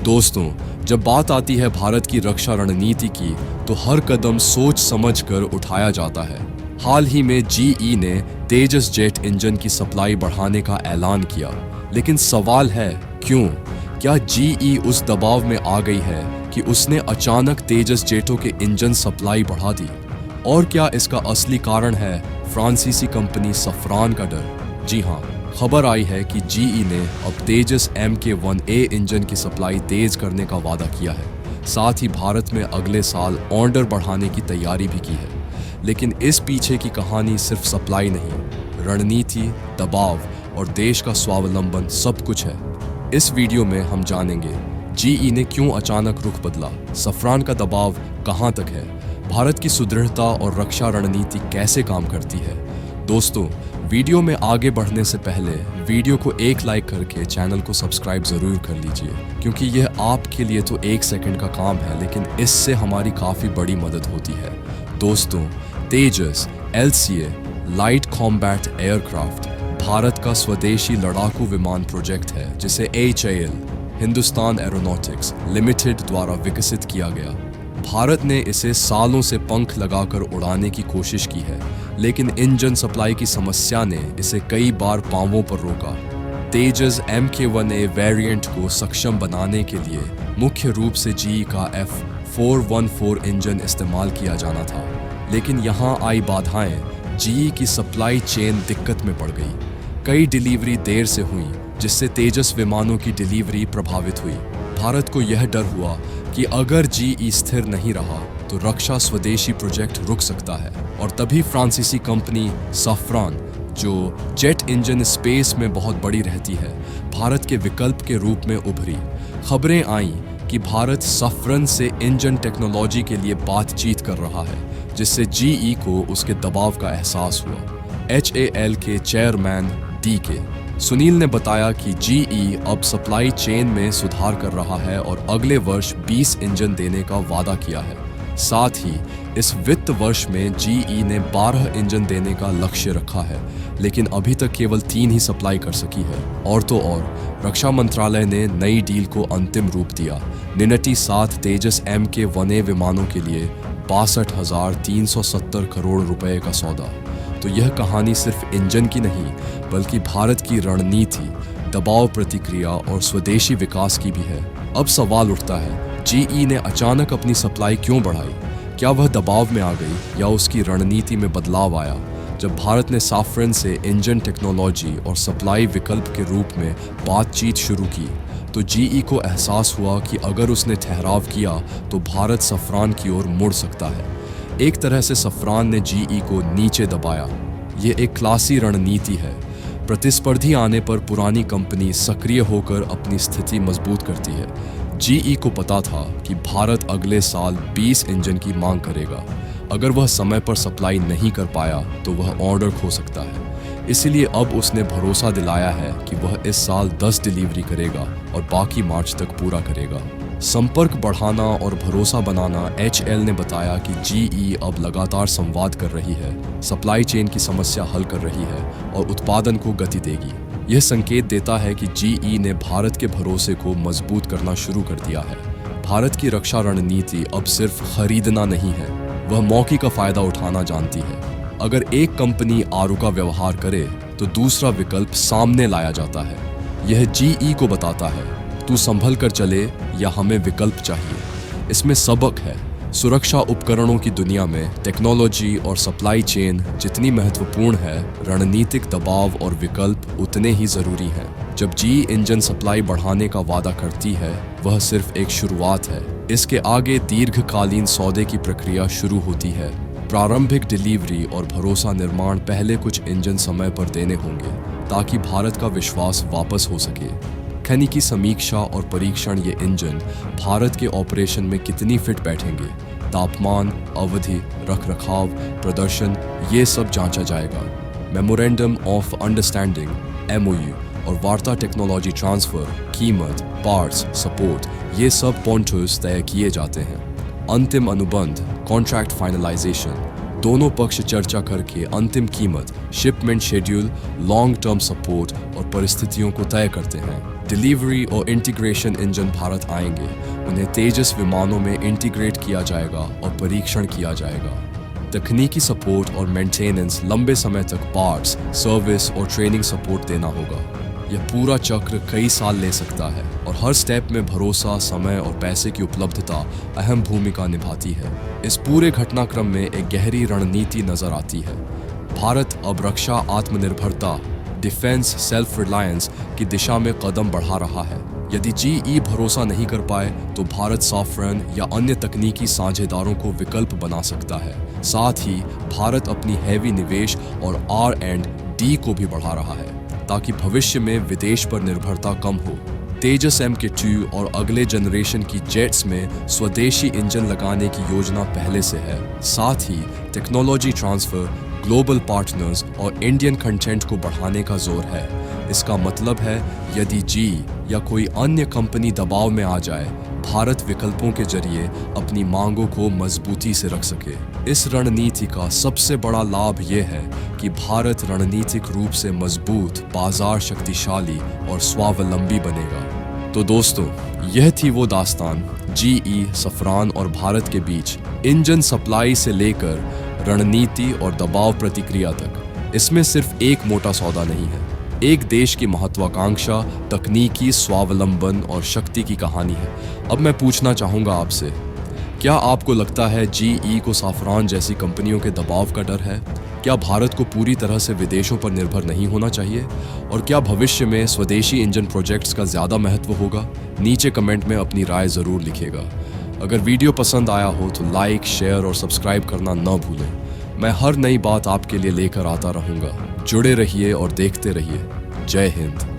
दोस्तों, जब बात आती है भारत की रक्षा रणनीति की, तो हर कदम सोच समझ कर उठाया जाता है। हाल ही में जीई ने तेजस जेट इंजन की सप्लाई बढ़ाने का ऐलान किया, लेकिन सवाल है क्यों? क्या जीई उस दबाव में आ गई है कि उसने अचानक तेजस जेटों के इंजन सप्लाई बढ़ा दी? और क्या इसका असली कारण है फ्रांसीसी कंपनी सफरान का डर? जी हाँ, खबर आई है कि जीई ने अब तेजस MK1A इंजन की सप्लाई तेज करने का वादा किया है। साथ ही भारत में अगले साल ऑर्डर बढ़ाने की तैयारी भी की है। लेकिन इस पीछे की कहानी सिर्फ सप्लाई नहीं, रणनीति, दबाव और देश का स्वावलंबन सब कुछ है। इस वीडियो में हम जानेंगे जीई ने क्यों अचानक रुख बदला, सफरान का दबाव कहां तक है, भारत की सुदृढ़ता और रक्षा रणनीति कैसे काम करती है। दोस्तों, वीडियो में आगे बढ़ने से पहले वीडियो को एक लाइक करके चैनल को सब्सक्राइब जरूर कर लीजिए, क्योंकि यह आपके लिए तो 1 सेकंड का काम है, लेकिन इससे हमारी काफ़ी बड़ी मदद होती है। दोस्तों, तेजस LCA light combat aircraft Bharat का स्वदेशी लड़ाकू विमान प्रोजेक्ट है, जिसे HAL हिंदुस्तान एरोनॉटिक्स लिमिटेड द्वारा विकसित किया गया। भारत ने इसे सालों से पंख लगाकर उड़ाने की कोशिश की है, लेकिन इंजन सप्लाई की समस्या ने इसे कई बार पांवों पर रोका। तेजस MK1A वेरिएंट को सक्षम बनाने के लिए मुख्य रूप से जीई का F414 इंजन इस्तेमाल किया जाना था, लेकिन यहाँ आई बाधाएं, जीई की सप्लाई चेन दिक्कत में पड़ गई। कई डिलीवरी देर से हुई, जिससे तेजस विमानों की डिलीवरी प्रभावित हुई। भारत को यह डर हुआ कि अगर जीई स्थिर नहीं रहा तो रक्षा स्वदेशी प्रोजेक्ट रुक सकता है, और तभी फ्रांसीसी कंपनी सफरान, जो जेट इंजन स्पेस में बहुत बड़ी रहती है, भारत के विकल्प के रूप में उभरी। खबरें आईं कि भारत सफरन से इंजन टेक्नोलॉजी के लिए बातचीत कर रहा है, जिससे जीई को उसके दबाव का एहसास हुआ। HAL के चेयरमैन DK सुनील ने बताया कि जीई अब सप्लाई चेन में सुधार कर रहा है और अगले वर्ष 20 इंजन देने का वादा किया है। साथ ही इस वित्त वर्ष में जीई ने 12 इंजन देने का लक्ष्य रखा है, लेकिन अभी तक केवल 3 ही सप्लाई कर सकी है। और तो और, रक्षा मंत्रालय ने नई डील को अंतिम रूप दिया। निनटी 7 तेजस MK1A विमानों के लिए 62,370 करोड़ रुपए का सौदा। तो यह कहानी सिर्फ इंजन की नहीं, बल्कि भारत की रणनीति, दबाव प्रतिक्रिया और स्वदेशी विकास की भी है। अब सवाल उठता है, जीई ने अचानक अपनी सप्लाई क्यों बढ़ाई? क्या वह दबाव में आ गई या उसकी रणनीति में बदलाव आया? जब भारत ने सफरन से इंजन टेक्नोलॉजी और सप्लाई विकल्प के रूप में बातचीत शुरू की, तो जीई को एहसास हुआ कि अगर उसने ठहराव किया तो भारत सफरान की ओर मुड़ सकता है। एक तरह से सफरान ने जीई को नीचे दबाया। ये एक क्लासी रणनीति है। प्रतिस्पर्धी आने पर पुरानी कंपनी सक्रिय होकर अपनी स्थिति मजबूत करती है। जीई को पता था कि भारत अगले साल 20 इंजन की मांग करेगा। अगर वह समय पर सप्लाई नहीं कर पाया तो वह ऑर्डर खो सकता है। इसलिए अब उसने भरोसा दिलाया है कि वह इस साल 10 डिलीवरी करेगा और बाकी मार्च तक पूरा करेगा। संपर्क बढ़ाना और भरोसा बनाना। HAL ने बताया कि जीई अब लगातार संवाद कर रही है, सप्लाई चेन की समस्या हल कर रही है और उत्पादन को गति देगी। यह संकेत देता है कि जीई ने भारत के भरोसे को मजबूत करना शुरू कर दिया है। भारत की रक्षा रणनीति अब सिर्फ खरीदना नहीं है, वह मौके का फायदा उठाना जानती है। अगर एक कंपनी आरू का व्यवहार करे तो दूसरा विकल्प सामने लाया जाता है। यह जीई को बताता है, तू संभल कर चले या हमें विकल्प चाहिए। इसमें सबक है, सुरक्षा उपकरणों की दुनिया में टेक्नोलॉजी और सप्लाई चेन जितनी महत्वपूर्ण है, रणनीतिक दबाव और विकल्प उतने ही जरूरी हैं। जब जीई इंजन सप्लाई बढ़ाने का वादा करती है, वह सिर्फ एक शुरुआत है। इसके आगे दीर्घकालीन सौदे की प्रक्रिया शुरू होती है। प्रारंभिक डिलीवरी और भरोसा निर्माण। पहले कुछ इंजन समय पर देने होंगे ताकि भारत का विश्वास वापस हो सके। खनिकी की समीक्षा और परीक्षण। ये इंजन भारत के ऑपरेशन में कितनी फिट बैठेंगे, तापमान, अवधि, रखरखाव, प्रदर्शन, ये सब जांचा जाएगा। मेमोरेंडम ऑफ अंडरस्टैंडिंग MOU और वार्ता टेक्नोलॉजी ट्रांसफर, कीमत, पार्ट्स, सपोर्ट, ये सब पॉइंटर्स तय किए जाते हैं। अंतिम अनुबंध कॉन्ट्रैक्ट फाइनलाइजेशन, दोनों पक्ष चर्चा करके अंतिम कीमत, shipment schedule, long term support और परिस्थितियों को तय करते हैं। डिलीवरी और इंटीग्रेशन इंजन भारत आएंगे, उन्हें तेजस विमानों में इंटीग्रेट किया जाएगा और परीक्षण किया जाएगा। तकनीकी सपोर्ट और मेंटेनेंस, लंबे समय तक पार्ट्स, सर्विस और ट्रेनिंग सपोर्ट देना होगा। यह पूरा चक्र कई साल ले सकता है और हर स्टेप में भरोसा, समय और पैसे की उपलब्धता अहम भूमिका निभाती है। इस पूरे घटनाक्रम में एक गहरी रणनीति नजर आती है। भारत अब रक्षा आत्मनिर्भरता, डिफेंस सेल्फ रिलायंस की दिशा में कदम बढ़ा रहा है। यदि जीई भरोसा नहीं कर पाए तो भारत सॉफ्टवेयर या अन्य तकनीकी साझेदारों को विकल्प बना सकता है। साथ ही भारत अपनी हैवी निवेश और R&D को भी बढ़ा रहा है ताकि भविष्य में विदेश पर निर्भरता कम हो। तेजस MK2 और अगले जनरेशन की जेट्स में स्वदेशी इंजन लगाने की योजना पहले से है। साथ ही टेक्नोलॉजी ट्रांसफर, ग्लोबल पार्टनर्स और इंडियन कंटेंट को बढ़ाने का जोर है। इसका मतलब है यदि जी या कोई अन्य कंपनी दबाव में आ जाए, भारत विकल्पों के जरिए अपनी मांगों को मजबूती से रख सके। इस रणनीति का सबसे बड़ा लाभ यह है कि भारत रणनीतिक रूप से मजबूत, बाजार शक्तिशाली और स्वावलंबी बनेगा। तो दोस्तों, यह थी वो दास्तान जीई, सफरान और भारत के बीच इंजन सप्लाई से लेकर रणनीति और दबाव प्रतिक्रिया तक। इसमें सिर्फ एक मोटा सौदा नहीं है, एक देश की महत्वाकांक्षा, तकनीकी स्वावलंबन और शक्ति की कहानी है। अब मैं पूछना चाहूँगा आपसे, क्या आपको लगता है जीई को सफरान जैसी कंपनियों के दबाव का डर है? क्या भारत को पूरी तरह से विदेशों पर निर्भर नहीं होना चाहिए? और क्या भविष्य में स्वदेशी इंजन प्रोजेक्ट्स का ज़्यादा महत्व होगा? नीचे कमेंट में अपनी राय ज़रूर लिखिएगा। अगर वीडियो पसंद आया हो तो लाइक, शेयर और सब्सक्राइब करना न भूलें। मैं हर नई बात आपके लिए लेकर आता रहूँगा। जुड़े रहिए और देखते रहिए। जय हिंद।